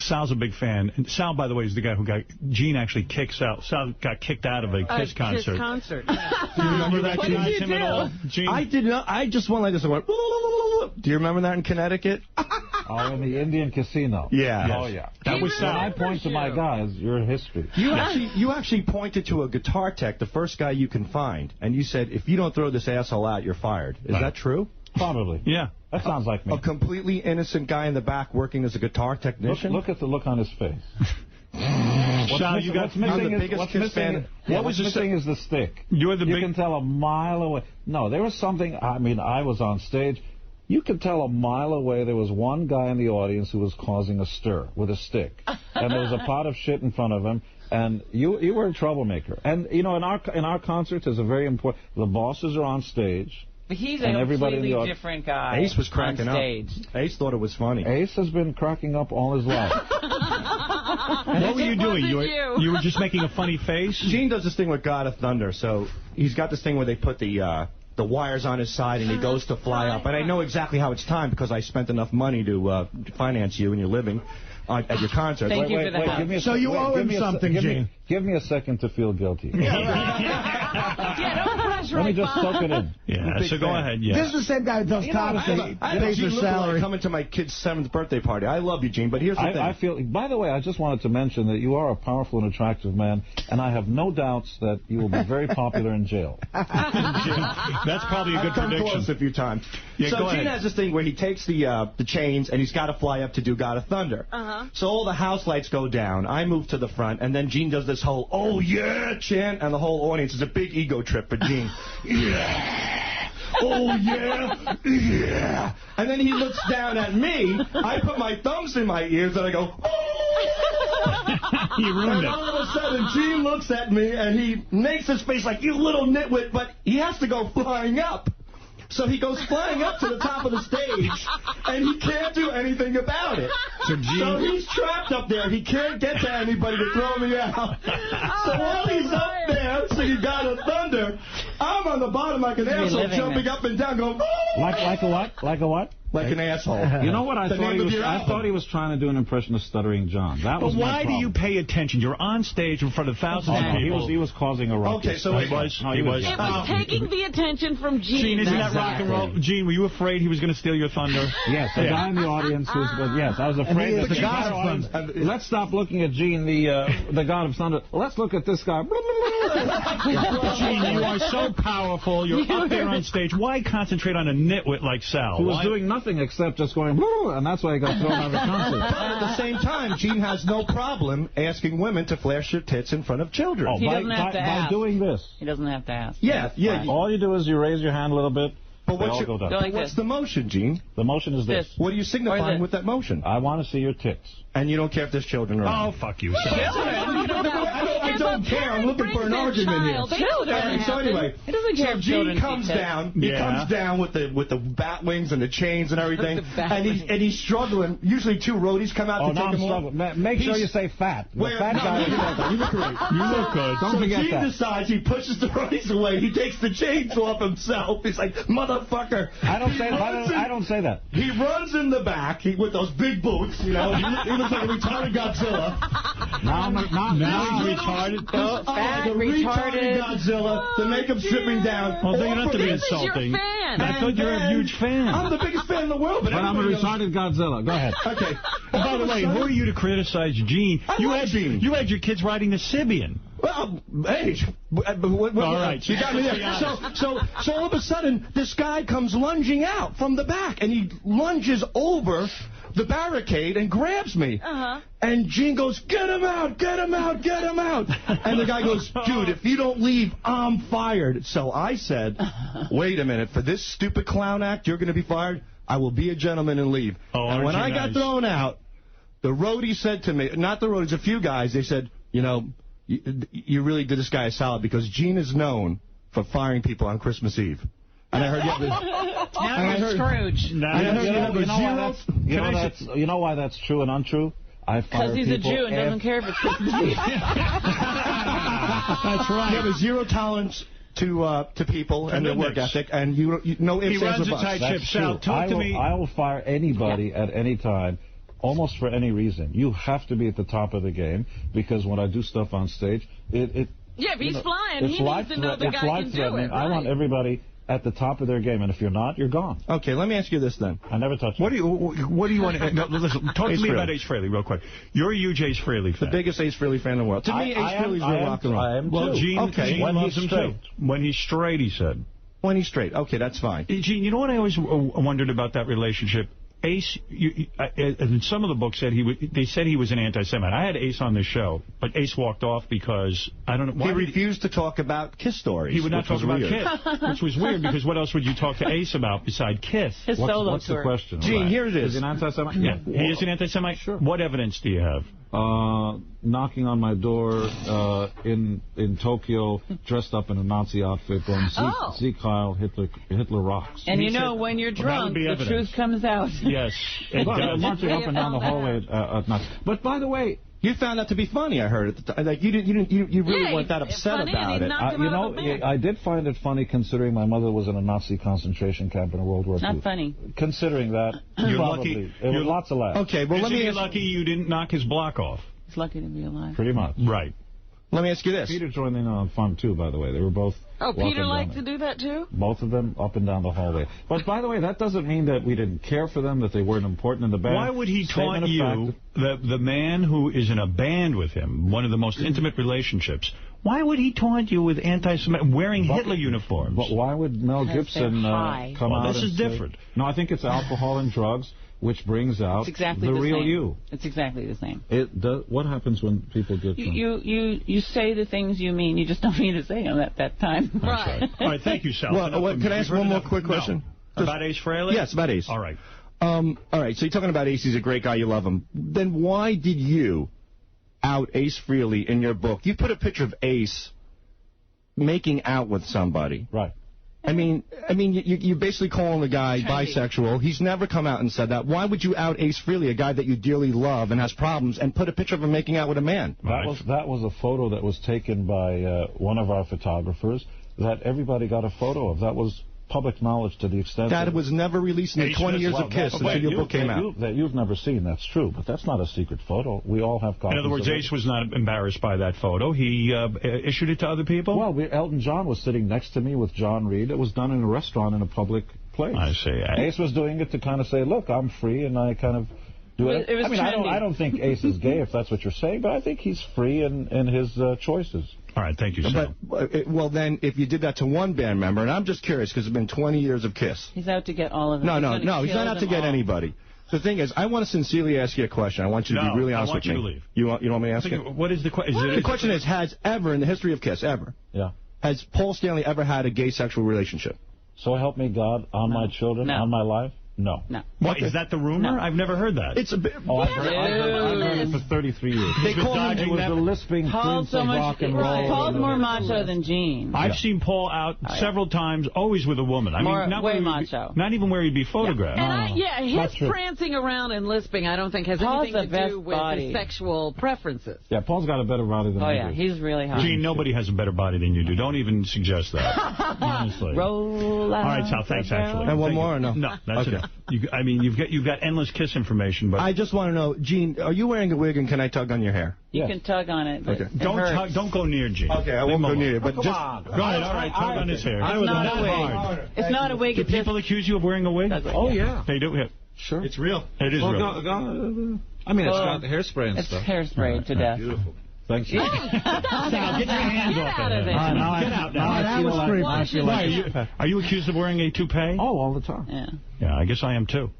Sal's a big fan. And Sal, by the way, is the guy who got Gene actually kicked Sal. Sal got kicked out of a Kiss concert. Kiss concert. Do you remember that? What did you do? At all, Gene? I did not. I just went like this. I went. Do you remember that in Connecticut? Oh, in the Indian casino. Yeah. Yes. Oh, yeah. That was Sal. When I point to my guys, your history. You actually pointed to a guitar tech, the first guy you can find, and you said, if you don't throw this asshole out, you're fired. Is that true? Probably. Yeah. That sounds like me. A completely innocent guy in the back working as a guitar technician? Look at the look on his face. Sal, you got missing is the stick. You can tell a mile away. No, there was something. I mean, I was on stage. You could tell a mile away there was one guy in the audience who was causing a stir with a stick. And there was a pot of shit in front of him. And you were a troublemaker. And, you know, in our concerts, there's a very important... The bosses are on stage. But he's a completely different guy. Ace was cracking up. Ace thought it was funny. Ace has been cracking up all his life. What were you doing? You were just making a funny face? Gene does this thing with God of Thunder. So he's got this thing where they put the wires on his side and he goes to fly up. And I know exactly how it's timed because I spent enough money to finance you and your living at your concert. Thank you for the help. So you owe him something, Gene. Give me a second to feel guilty. Don't pressure. Let me just soak it in. Yeah, so go ahead. Yeah. This is the same guy who does Thompson. Pays your salary. Coming to my kid's 7th birthday party. I love you, Gene, but here's the thing. I feel. By the way, I just wanted to mention that you are a powerful and attractive man, and I have no doubts that you will be very popular in jail. That's probably a good I've prediction. come close a few times. Yeah, so Gene has this thing where he takes the chains and he's got to fly up to do God of Thunder. So all the house lights go down. I move to the front, and then Gene does this whole "oh yeah" chant, and the whole audience is a big ego trip for Gene. Yeah. Oh yeah, yeah. And then he looks down at me. I put my thumbs in my ears and I go, oh. You ruined and it. all of a sudden, Gene looks at me and he makes his face like, you little nitwit, but he has to go flying up. So he goes flying up to the top of the stage, and he can't do anything about it. So he's trapped up there. He can't get to anybody to throw me out. So while he's up there singing God of Thunder, I'm on the bottom like an asshole, jumping up and down, going, oh! Like a what? Like a what? Like an asshole. You know what I thought he was? I thought he was trying to do an impression of Stuttering John. That was why do you pay attention? You're on stage in front of thousands of people. He was causing a ruckus. Okay, so he was. It was taking the attention from Gene. Gene, isn't that rock and roll? Gene, were you afraid he was going to steal your thunder? Yes, the guy in the audience was. Yes, I was afraid that the guy in the audience. Let's stop looking at Gene, the God of Thunder. Let's look at this guy. Gene, you are so powerful. You're up there on stage. Why concentrate on a nitwit like Sal? Who was doing nothing except just going, and that's why he got thrown out of the concert. But at the same time, Gene has no problem asking women to flash their tits in front of children. He doesn't have to ask. By doing this. He doesn't have to ask. Yeah. All you do is you raise your hand a little bit. But what's the motion, Gene? The motion is this. What are you signifying with that motion? I want to see your tits. And you don't care if there's children around? Oh, fuck you. I don't care. I'm looking for an argument here. So anyway, Gene comes down. He comes down with the bat wings and the chains and everything. And he's struggling. Usually 2 roadies come out to take him off. Make sure you say fat. The fat guy. You look great. You look good. Don't forget that. So Gene decides he pushes the roadies away. He takes the chains off himself. He's like, motherfucker. I don't say that. He runs in the back with those big boots. You know, he looks like a retarded Godzilla. Now retarded. Retarded Godzilla. The makeup's dripping down. Well, you don't have to be insulting. I thought you were a huge fan. I'm the biggest fan in the world. But I'm a retarded Godzilla. Go ahead. Okay. By the way, who are you to criticize Gene? You had your kids riding the Sibian. Well, hey, all right, you got me there. So all of a sudden, this guy comes lunging out from the back, and he lunges over the barricade and grabs me. And Gene goes, get him out, get him out, get him out. And the guy goes, dude, if you don't leave, I'm fired. So I said, wait a minute, for this stupid clown act, you're going to be fired? I will be a gentleman and leave. And when I got thrown out, the roadie said to me, not the roadies, a few guys, they said, you know, you really did this guy a solid because Gene is known for firing people on Christmas Eve. And I heard Scrooge. You know why that's true and untrue? Because he's a Jew and doesn't care if it's Christmas Eve. That's right. You have a zero tolerance to people and their work ethic, and you know ifs, ands, or buts. He runs a tight ship. Sal, talk to me. I will fire anybody at any time. almost for any reason. You have to be at the top of the game, because when I do stuff on stage, yeah, if he's flying, he needs to know the guy can do it. Right. I want everybody at the top of their game, and if you're not, you're gone. Okay, let me ask you this then. I never touched What do you want to... No, listen, talk to me about Ace Frehley real quick. You're a huge Ace Frehley fan. The biggest Ace Frehley fan in the world. To me, Ace Frehley's real rock and roll. I am well, too. Gene, Gene loves him too. When he's straight, he said. When he's straight. Okay, that's fine. Gene, you know what I always wondered about that relationship? Ace, in some of the books, they said he was an anti-Semite. I had Ace on this show, but Ace walked off because, I don't know. Why he refused to talk about Kiss stories. He would not talk about Kiss, which was weird, because what else would you talk to Ace about beside Kiss? His solo tour. What's the question? Gene, here it is. Is he an anti-Semite? Yeah, he is an anti-Semite? Sure. What evidence do you have? Knocking on my door in Tokyo, dressed up in a Nazi outfit, going, "See, Kyle, Hitler rocks." And you know, when you're drunk, the truth comes out. Yes, it does. Marching up and down the hallway at night. But by the way, you found that to be funny, I heard. Like you really weren't that upset about it. You know, I did find it funny, considering my mother was in a Nazi concentration camp in World War II. Not funny. Considering that, you're probably. Lucky. It was lots of laughs. Okay, well, let me. You're lucky you didn't knock his block off. He's lucky to be alive. Pretty much. Right. Let me ask you this. Peter joined in on fun, too, by the way. They were both... Oh, Peter liked to do that, too? Both of them up and down the hallway. But, by the way, that doesn't mean that we didn't care for them, that they weren't important in the band. Why would he taunt you, the man who is in a band with him, one of the most intimate relationships, why would he taunt you with anti-Semitic, wearing Hitler uniforms? But why would Mel Gibson come out this is different. No, I think it's alcohol and drugs, which brings out the real you. It's exactly the same. What happens when people get drunk? You say the things you mean. You just don't mean to say them at that time. Right. All right, thank you, Sal. Well, can I ask one more quick question? No. About Ace Frehley? Yes, about Ace. All right. All right, so you're talking about Ace. He's a great guy. You love him. Then why did you out Ace Frehley in your book? You put a picture of Ace making out with somebody. Right. I mean, you're basically calling the guy bisexual. He's never come out and said that. Why would you out Ace Frehley, a guy that you dearly love and has problems, and put a picture of him making out with a man? That was a photo that was taken by one of our photographers that everybody got a photo of. That was public knowledge to the extent that it was never released in the 20 years of Kiss until your book came out. That you've never seen, that's true, but that's not a secret photo. We all have copies. In other words, Ace was not embarrassed by that photo. He issued it to other people? Well, Elton John was sitting next to me with John Reed. It was done in a restaurant in a public place. I see. Ace was doing it to kind of say, look, I'm free, and I kind of do it. I mean, I don't think Ace is gay, if that's what you're saying, but I think he's free in his choices. All right, thank you, Sal. Well, then, if you did that to one band member, and I'm just curious, because it's been 20 years of Kiss. He's out to get all of them. No, he's not out to get anybody. The thing is, I want to sincerely ask you a question. I want you to be really honest with me. I want you to leave. You want me to ask you? What is the question? The question is, has ever, in the history of Kiss, has Paul Stanley ever had a gay sexual relationship? So help me God, on my children, on my life? No. What, is that the rumor? No. I've never heard that. It's a bit... Oh, I've heard it for 33 years. They call him... He was the lisping prince of rock and roll. Paul's more macho than Gene. I've seen Paul out several times, always with a woman. I mean, not way macho. Not even where he'd be photographed. And his prancing around and lisping, I don't think has anything to do with his sexual preferences. Yeah, Paul's got a better body than I do. Oh, yeah, he's really hot. Gene, nobody has a better body than you do. Don't even suggest that. Honestly. Roll out. All right, Sal, thanks, actually. And one more or no? No, that's enough. I mean, you've got endless Kiss information, but I just want to know, Gene, are you wearing a wig and can I tug on your hair? You can tug on it. But don't go near Gene. Okay, I won't go near you. But just go ahead. All right, tug on his hair. It's not a wig. It's not a wig. Do people accuse you of wearing a wig? Oh yeah, they do. Yeah. Sure, it's real. It is real. I mean, it's got hairspray and stuff. It's hairspray to death. Beautiful. Thanks. Sal, get your hands off of it. Get out now. That was creepy. Are you accused of wearing a toupee? Oh, all the time. Yeah, I guess I am too.